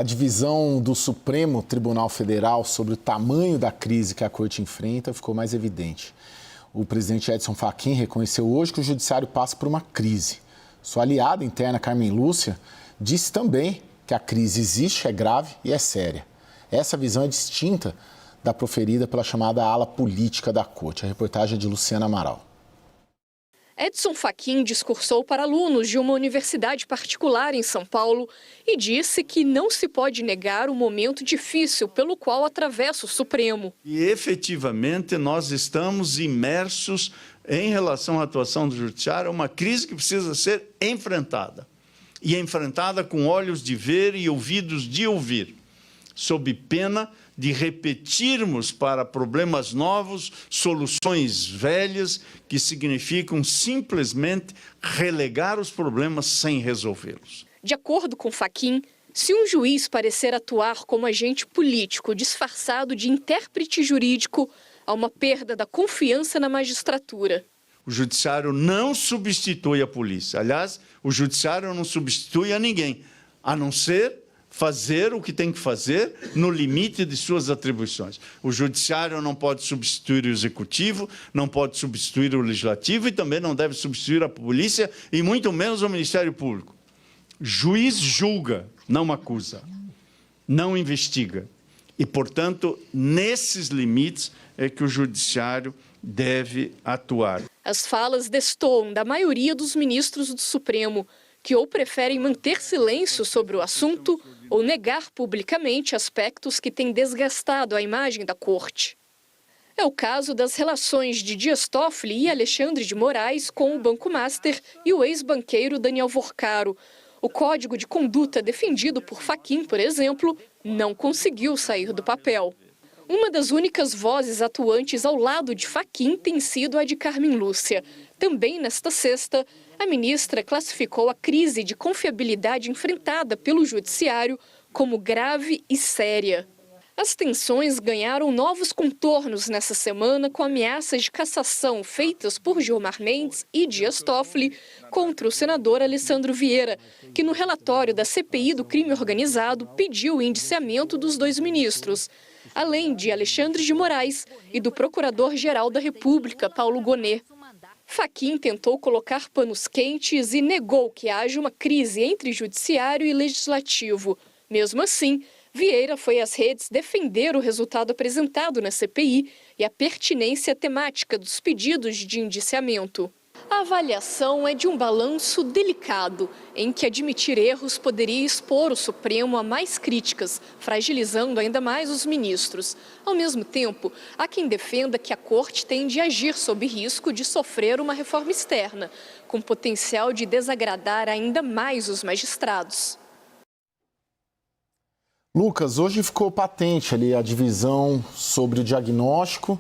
A divisão do Supremo Tribunal Federal sobre o tamanho da crise que a Corte enfrenta ficou mais evidente. O presidente Edson Fachin reconheceu hoje que o Judiciário passa por uma crise. Sua aliada interna, Carmen Lúcia, disse também que a crise existe, é grave e é séria. Essa visão é distinta da proferida pela chamada ala política da Corte. A reportagem é de Luciana Amaral. Edson Fachin discursou para alunos de uma universidade particular em São Paulo e disse que não se pode negar o momento difícil pelo qual atravessa o Supremo. E efetivamente nós estamos imersos em relação à atuação do Judiciário, uma crise que precisa ser enfrentada. E enfrentada com olhos de ver e ouvidos de ouvir, sob pena de repetirmos para problemas novos soluções velhas que significam simplesmente relegar os problemas sem resolvê-los. De acordo com Fachin, se um juiz parecer atuar como agente político disfarçado de intérprete jurídico, há uma perda da confiança na magistratura. O Judiciário não substitui a polícia. Aliás, o Judiciário não substitui a ninguém, a não ser fazer o que tem que fazer no limite de suas atribuições. O Judiciário não pode substituir o Executivo, não pode substituir o Legislativo e também não deve substituir a polícia e muito menos o Ministério Público. Juiz julga, não acusa, não investiga. E, portanto, nesses limites é que o Judiciário deve atuar. As falas destoam da maioria dos ministros do Supremo, que ou preferem manter silêncio sobre o assunto ou negar publicamente aspectos que têm desgastado a imagem da Corte. É o caso das relações de Dias Toffoli e Alexandre de Moraes com o Banco Master e o ex-banqueiro Daniel Vorcaro. O código de conduta defendido por Fachin, por exemplo, não conseguiu sair do papel. Uma das únicas vozes atuantes ao lado de Fachin tem sido a de Carmen Lúcia. Também nesta sexta, a ministra classificou a crise de confiabilidade enfrentada pelo Judiciário como grave e séria. As tensões ganharam novos contornos nessa semana com ameaças de cassação feitas por Gilmar Mendes e Dias Toffoli contra o senador Alessandro Vieira, que no relatório da CPI do crime organizado pediu o indiciamento dos dois ministros, além de Alexandre de Moraes e do Procurador-Geral da República, Paulo Gonet. Fachin tentou colocar panos quentes e negou que haja uma crise entre judiciário e legislativo. Mesmo assim, Vieira foi às redes defender o resultado apresentado na CPI e a pertinência temática dos pedidos de indiciamento. A avaliação é de um balanço delicado, em que admitir erros poderia expor o Supremo a mais críticas, fragilizando ainda mais os ministros. Ao mesmo tempo, há quem defenda que a Corte tem de agir sob risco de sofrer uma reforma externa, com potencial de desagradar ainda mais os magistrados. Lucas, hoje ficou patente ali a divisão sobre o diagnóstico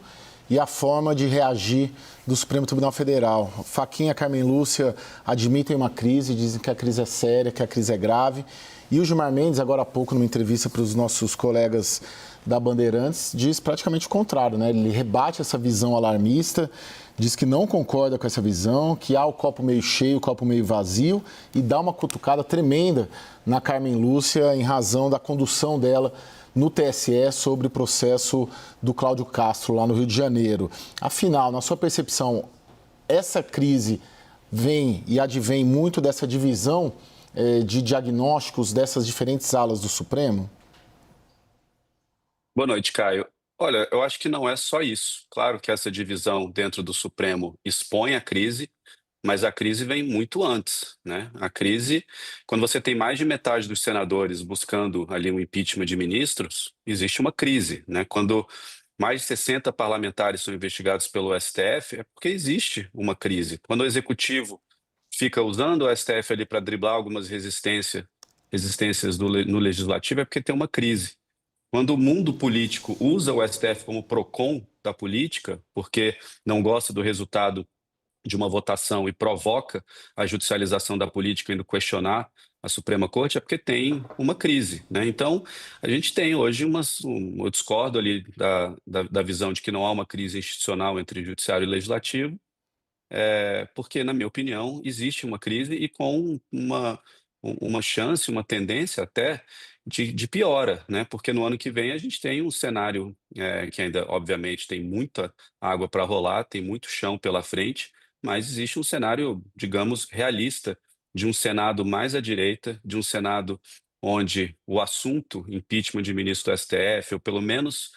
e a forma de reagir do Supremo Tribunal Federal. Fachin e a Carmen Lúcia admitem uma crise, dizem que a crise é séria, que a crise é grave. E o Gilmar Mendes, agora há pouco, numa entrevista para os nossos colegas da Bandeirantes, diz praticamente o contrário, né? Ele rebate essa visão alarmista, diz que não concorda com essa visão, que há o copo meio cheio, o copo meio vazio, e dá uma cutucada tremenda na Carmen Lúcia em razão da condução dela no TSE sobre o processo do Cláudio Castro, lá no Rio de Janeiro. Afinal, na sua percepção, essa crise vem e advém muito dessa divisão de diagnósticos dessas diferentes alas do Supremo? Boa noite, Caio. Olha, eu acho que não é só isso. Claro que essa divisão dentro do Supremo expõe a crise, mas a crise vem muito antes, né? A crise, quando você tem mais de metade dos senadores buscando ali um impeachment de ministros, existe uma crise, né? Quando mais de 60 parlamentares são investigados pelo STF, é porque existe uma crise. Quando o executivo fica usando o STF ali para driblar algumas resistências no legislativo, é porque tem uma crise. Quando o mundo político usa o STF como PROCON da política, porque não gosta do resultado de uma votação e provoca a judicialização da política, indo questionar a Suprema Corte, é porque tem uma crise, né? Então, a gente tem hoje eu discordo ali da visão de que não há uma crise institucional entre judiciário e legislativo, porque, na minha opinião, existe uma crise e com uma chance, uma tendência até de piora, né? Porque no ano que vem a gente tem um cenário que ainda, obviamente, tem muita água para rolar, tem muito chão pela frente, mas existe um cenário, digamos, realista, de um Senado mais à direita, de um Senado onde o assunto impeachment de ministro do STF, ou pelo menos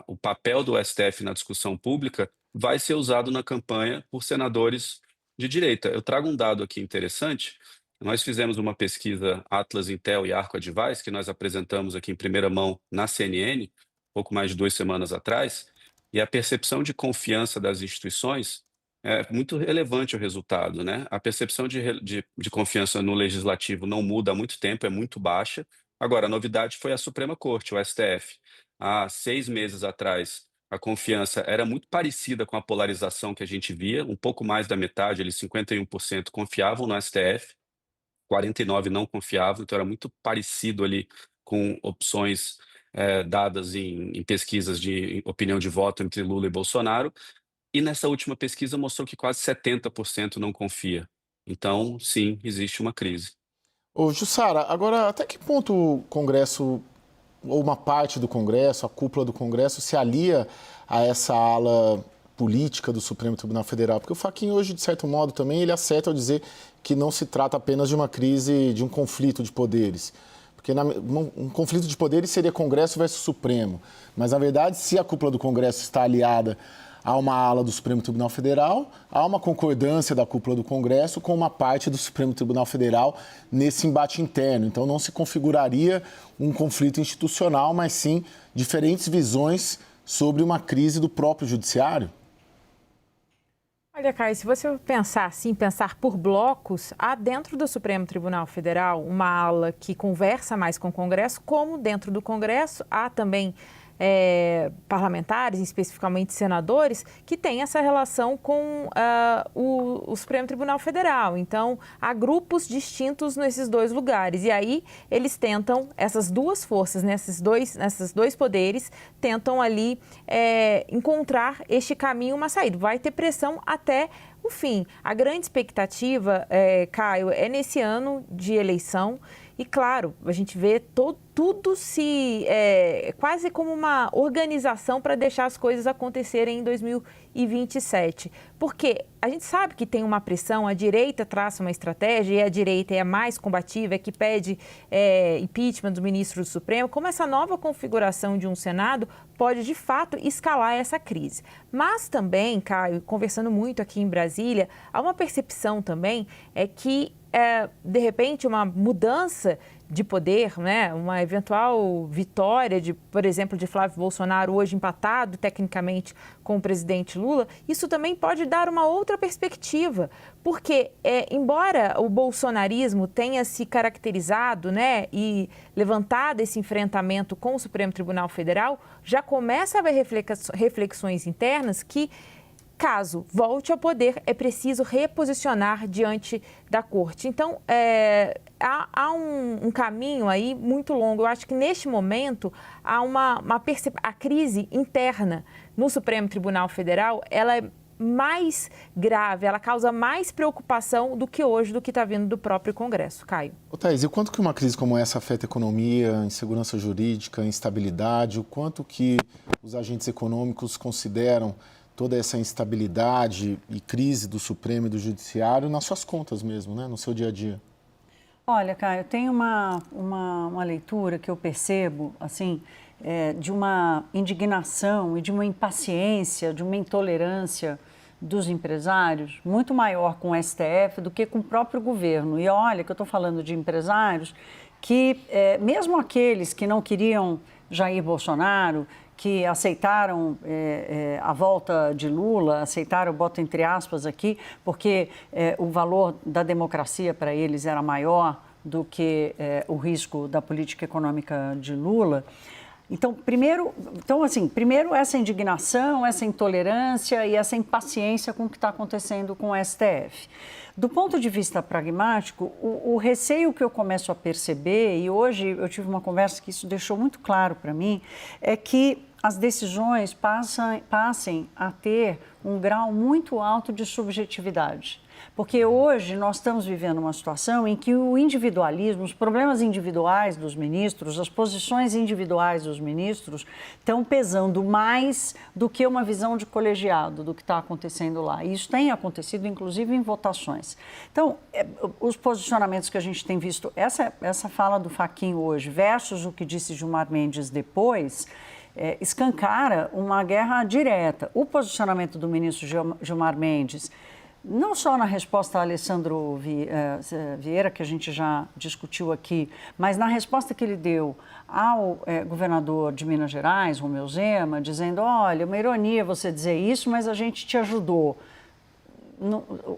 o papel do STF na discussão pública, vai ser usado na campanha por senadores de direita. Eu trago um dado aqui interessante. Nós fizemos uma pesquisa Atlas Intel e Arco Advice, que nós apresentamos aqui em primeira mão na CNN, pouco mais de 2 semanas atrás, e a percepção de confiança das instituições é muito relevante o resultado, né? A percepção de confiança no legislativo não muda há muito tempo, é muito baixa. Agora, a novidade foi a Suprema Corte, o STF. Há 6 meses atrás, a confiança era muito parecida com a polarização que a gente via, um pouco mais da metade, eles 51% confiavam no STF, 49% não confiavam, então era muito parecido ali com opções dadas em pesquisas de opinião de voto entre Lula e Bolsonaro. E nessa última pesquisa mostrou que quase 70% não confia. Então, sim, existe uma crise. Ô, Jussara, agora até que ponto o Congresso, ou uma parte do Congresso, a cúpula do Congresso, se alia a essa ala política do Supremo Tribunal Federal? Porque o Fachin hoje, de certo modo, também ele acerta ao dizer que não se trata apenas de uma crise, de um conflito de poderes. Porque um conflito de poderes seria Congresso versus Supremo. Mas, na verdade, se a cúpula do Congresso está aliada a uma ala do Supremo Tribunal Federal, há uma concordância da cúpula do Congresso com uma parte do Supremo Tribunal Federal nesse embate interno. Então, não se configuraria um conflito institucional, mas sim diferentes visões sobre uma crise do próprio judiciário. Olha, Caio, se você pensar assim, pensar por blocos, há dentro do Supremo Tribunal Federal uma ala que conversa mais com o Congresso, como dentro do Congresso há também parlamentares, especificamente senadores, que têm essa relação com o Supremo Tribunal Federal. Então, há grupos distintos nesses dois lugares. E aí, eles tentam, essas duas forças, nesses dois poderes, tentam ali encontrar este caminho, uma saída. Vai ter pressão até o fim. A grande expectativa, Caio, é nesse ano de eleição. E, claro, a gente vê tudo quase como uma organização para deixar as coisas acontecerem em 2027. Porque a gente sabe que tem uma pressão, a direita traça uma estratégia e a direita é a mais combativa, é que pede impeachment do ministro do Supremo. Como essa nova configuração de um Senado pode, de fato, escalar essa crise. Mas também, Caio, conversando muito aqui em Brasília, há uma percepção também que de repente, uma mudança de poder, né? Uma eventual vitória, por exemplo, de Flávio Bolsonaro, hoje empatado tecnicamente com o presidente Lula, isso também pode dar uma outra perspectiva, porque, embora o bolsonarismo tenha se caracterizado, né, e levantado esse enfrentamento com o Supremo Tribunal Federal, já começa a haver reflexões internas que, caso volte ao poder, é preciso reposicionar diante da corte. Então, há um caminho aí muito longo. Eu acho que, neste momento, há a crise interna no Supremo Tribunal Federal, ela é mais grave, ela causa mais preocupação do que hoje, do que está vindo do próprio Congresso. Caio. Ô, Thaís, e o quanto que uma crise como essa afeta a economia, a insegurança jurídica, a instabilidade? O quanto que os agentes econômicos consideram toda essa instabilidade e crise do Supremo e do Judiciário nas suas contas mesmo, né? No seu dia a dia? Olha, Caio, tem uma leitura que eu percebo, assim, de uma indignação e de uma impaciência, de uma intolerância dos empresários muito maior com o STF do que com o próprio governo. E olha que eu estou falando de empresários que, mesmo aqueles que não queriam Jair Bolsonaro, que aceitaram a volta de Lula, aceitaram, boto entre aspas aqui, porque o valor da democracia para eles era maior do que o risco da política econômica de Lula. Então, primeiro essa indignação, essa intolerância e essa impaciência com o que está acontecendo com o STF. Do ponto de vista pragmático, o receio que eu começo a perceber, e hoje eu tive uma conversa que isso deixou muito claro para mim, é que as decisões passem a ter um grau muito alto de subjetividade. Porque hoje nós estamos vivendo uma situação em que o individualismo, os problemas individuais dos ministros, as posições individuais dos ministros estão pesando mais do que uma visão de colegiado do que está acontecendo lá. E isso tem acontecido, inclusive, em votações. Então, os posicionamentos que a gente tem visto, essa fala do Fachin hoje versus o que disse Gilmar Mendes depois, escancara uma guerra direta. O posicionamento do ministro Gilmar Mendes, não só na resposta a Alessandro Vieira, que a gente já discutiu aqui, mas na resposta que ele deu ao governador de Minas Gerais, Romeu Zema, dizendo, olha, uma ironia você dizer isso, mas a gente te ajudou.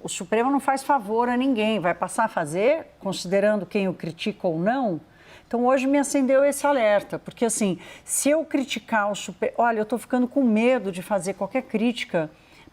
O Supremo não faz favor a ninguém, vai passar a fazer, considerando quem o critica ou não. Então, hoje me acendeu esse alerta, porque assim, se eu criticar o Supremo... Olha, eu estou ficando com medo de fazer qualquer crítica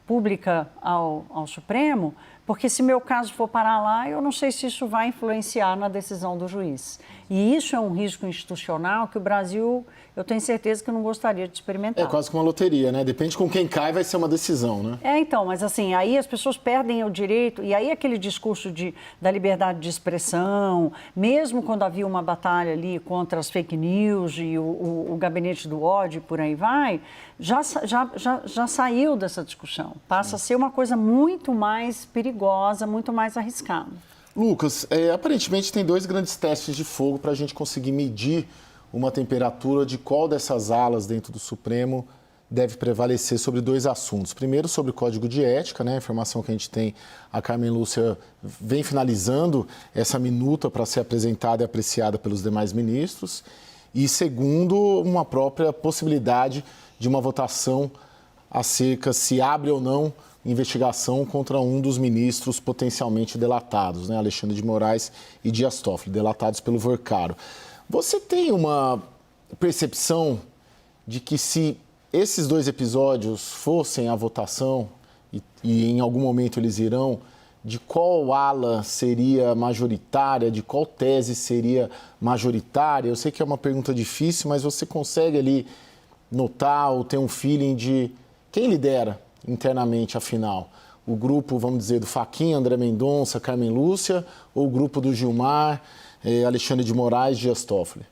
pública ao Supremo, porque se meu caso for parar lá, eu não sei se isso vai influenciar na decisão do juiz. E isso é um risco institucional que o Brasil, eu tenho certeza que não gostaria de experimentar. É quase como uma loteria, né? Depende com quem cai, vai ser uma decisão, né? Então, mas assim, aí as pessoas perdem o direito, e aí aquele discurso da liberdade de expressão, mesmo quando havia uma batalha ali contra as fake news e o gabinete do ódio e por aí vai, já saiu dessa discussão. Passa a ser uma coisa muito mais perigosa, muito mais arriscada. Lucas, aparentemente tem 2 grandes testes de fogo para a gente conseguir medir uma temperatura de qual dessas alas dentro do Supremo deve prevalecer sobre 2 assuntos. Primeiro, sobre o Código de Ética, né? A informação que a gente tem, a Carmen Lúcia vem finalizando essa minuta para ser apresentada e apreciada pelos demais ministros. E segundo, uma própria possibilidade de uma votação acerca se abre ou não investigação contra um dos ministros potencialmente delatados, né? Alexandre de Moraes e Dias Toffoli, delatados pelo Vercaro. Você tem uma percepção de que se esses 2 episódios fossem à votação, e em algum momento eles irão, de qual ala seria majoritária, de qual tese seria majoritária? Eu sei que é uma pergunta difícil, mas você consegue ali notar ou ter um feeling de quem lidera internamente, afinal? O grupo, vamos dizer, do Fachin, André Mendonça, Carmen Lúcia, ou o grupo do Gilmar, Alexandre de Moraes, Dias Toffoli?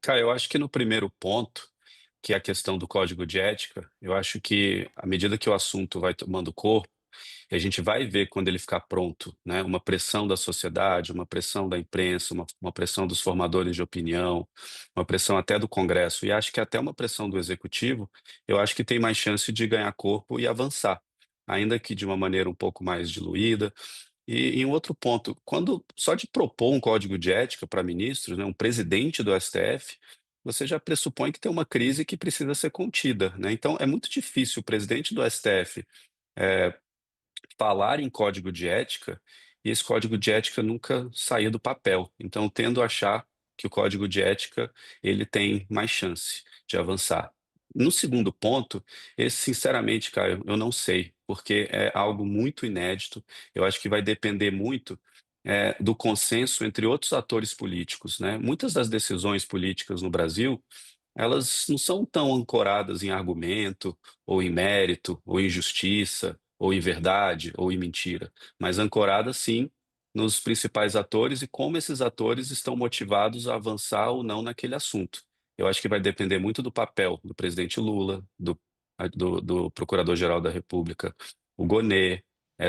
Cara, eu acho que no primeiro ponto, que é a questão do Código de Ética, eu acho que, à medida que o assunto vai tomando corpo, e a gente vai ver quando ele ficar pronto, né, uma pressão da sociedade, uma pressão da imprensa, uma pressão dos formadores de opinião, uma pressão até do Congresso, e acho que até uma pressão do Executivo, eu acho que tem mais chance de ganhar corpo e avançar, ainda que de uma maneira um pouco mais diluída. E em outro ponto, quando só de propor um código de ética para ministros, né, um presidente do STF, você já pressupõe que tem uma crise que precisa ser contida, né? Então, é muito difícil o presidente do STF falar em código de ética e esse código de ética nunca sair do papel. Então, tendo a achar que o código de ética ele tem mais chance de avançar. No segundo ponto, esse, sinceramente, Caio, eu não sei, porque é algo muito inédito. Eu acho que vai depender muito do consenso entre outros atores políticos, né? Muitas das decisões políticas no Brasil, elas não são tão ancoradas em argumento, ou em mérito, ou em justiça, ou em verdade, ou em mentira, mas ancoradas, sim, nos principais atores e como esses atores estão motivados a avançar ou não naquele assunto. Eu acho que vai depender muito do papel do presidente Lula, do Procurador-Geral da República, o Gonê,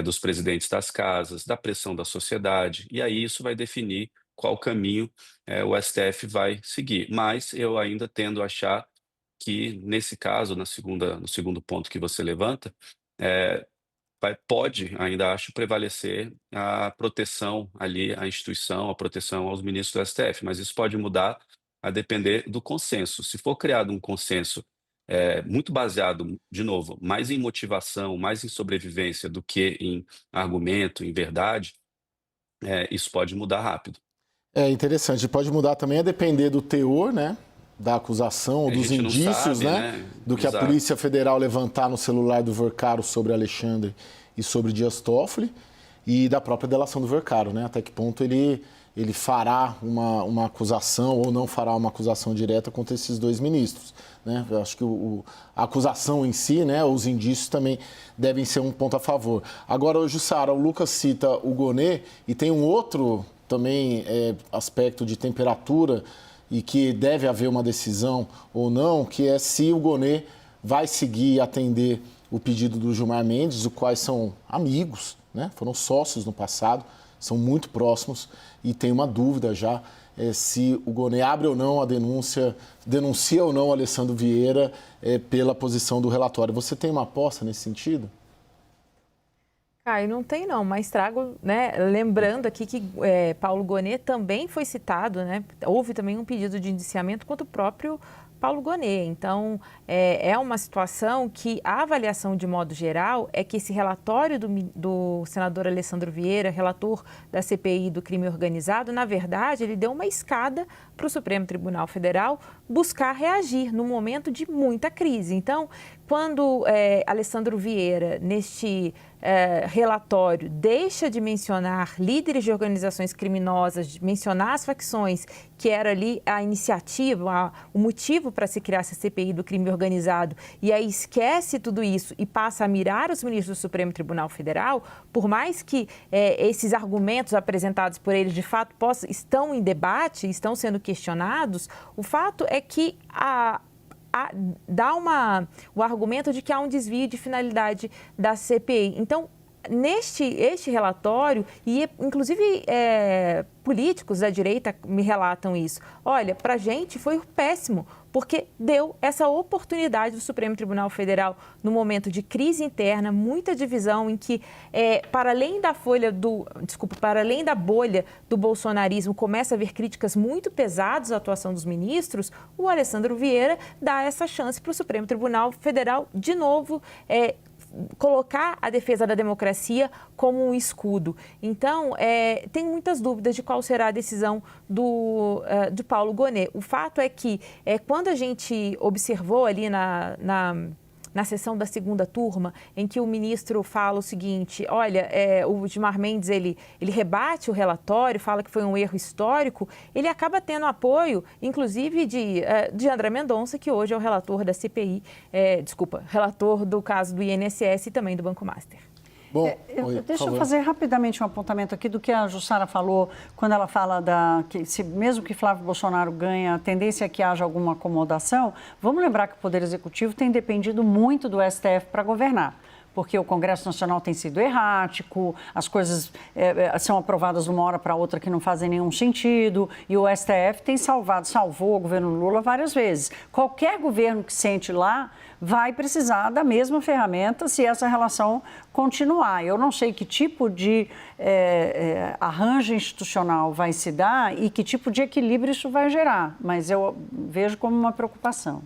dos presidentes das casas, da pressão da sociedade, e aí isso vai definir qual caminho o STF vai seguir. Mas eu ainda tendo a achar que, nesse caso, no segundo ponto que você levanta, pode, ainda acho, prevalecer a proteção ali à instituição, a proteção aos ministros do STF, mas isso pode mudar a depender do consenso. Se for criado um consenso muito baseado, de novo, mais em motivação, mais em sobrevivência do que em argumento, em verdade, isso pode mudar rápido. É interessante, pode mudar também a depender do teor, né? Da acusação, A dos gente não indícios, sabe, né? Do que Exato. a Polícia Federal levantar no celular do Vercaro sobre Alexandre e sobre Dias Toffoli e da própria delação do Vercaro, né? Até que ponto ele ele fará uma acusação ou não fará uma acusação direta contra esses dois ministros, né? Eu acho que a acusação em si, né, os indícios também devem ser um ponto a favor. Agora, Jussara, o Lucas cita o Gonê e tem um outro também aspecto de temperatura e que deve haver uma decisão ou não, que é se o Gonê vai seguir e atender o pedido do Gilmar Mendes, os quais são amigos, né? Foram sócios no passado, são muito próximos e tem uma dúvida já se o Gonê abre ou não a denuncia ou não o Alessandro Vieira pela posição do relatório. Você tem uma aposta nesse sentido? Não tem não, mas trago, né, lembrando aqui que Paulo Gonê também foi citado, né, houve também um pedido de indiciamento contra o próprio Paulo Gonê. Então, é uma situação que a avaliação de modo geral é que esse relatório do senador Alessandro Vieira, relator da CPI do crime organizado, na verdade, ele deu uma escada para o Supremo Tribunal Federal buscar reagir no momento de muita crise. Então, quando Alessandro Vieira, neste relatório, deixa de mencionar líderes de organizações criminosas, de mencionar as facções, que era ali a iniciativa, o motivo para se criar essa CPI do crime organizado, e aí esquece tudo isso e passa a mirar os ministros do Supremo Tribunal Federal, por mais que esses argumentos apresentados por ele, de fato, estão em debate, estão sendo questionados, o fato é que dá o argumento de que há um desvio de finalidade da CPI. Então, este relatório, e inclusive políticos da direita me relatam isso, olha, para a gente foi péssimo, porque deu essa oportunidade do Supremo Tribunal Federal, no momento de crise interna, muita divisão, em que, para além da bolha do bolsonarismo, começa a haver críticas muito pesadas à atuação dos ministros, o Alessandro Vieira dá essa chance para o Supremo Tribunal Federal, de novo, colocar a defesa da democracia como um escudo. Então, tem muitas dúvidas de qual será a decisão de Paulo Gonê. O fato é que, quando a gente observou ali na sessão da segunda turma, em que o ministro fala o seguinte, olha, o Gilmar Mendes, ele rebate o relatório, fala que foi um erro histórico, ele acaba tendo apoio, inclusive, de André Mendonça, que hoje é o relator da CPI, relator do caso do INSS e também do Banco Master. Bom, deixa eu fazer rapidamente um apontamento aqui do que a Jussara falou, quando ela fala que mesmo que Flávio Bolsonaro ganha, a tendência é que haja alguma acomodação. Vamos lembrar que o Poder Executivo tem dependido muito do STF para governar, porque o Congresso Nacional tem sido errático, as coisas são aprovadas de uma hora para outra que não fazem nenhum sentido, e o STF tem salvou o governo Lula várias vezes. Qualquer governo que sente lá vai precisar da mesma ferramenta se essa relação continuar. Eu não sei que tipo de arranjo institucional vai se dar e que tipo de equilíbrio isso vai gerar, mas eu vejo como uma preocupação.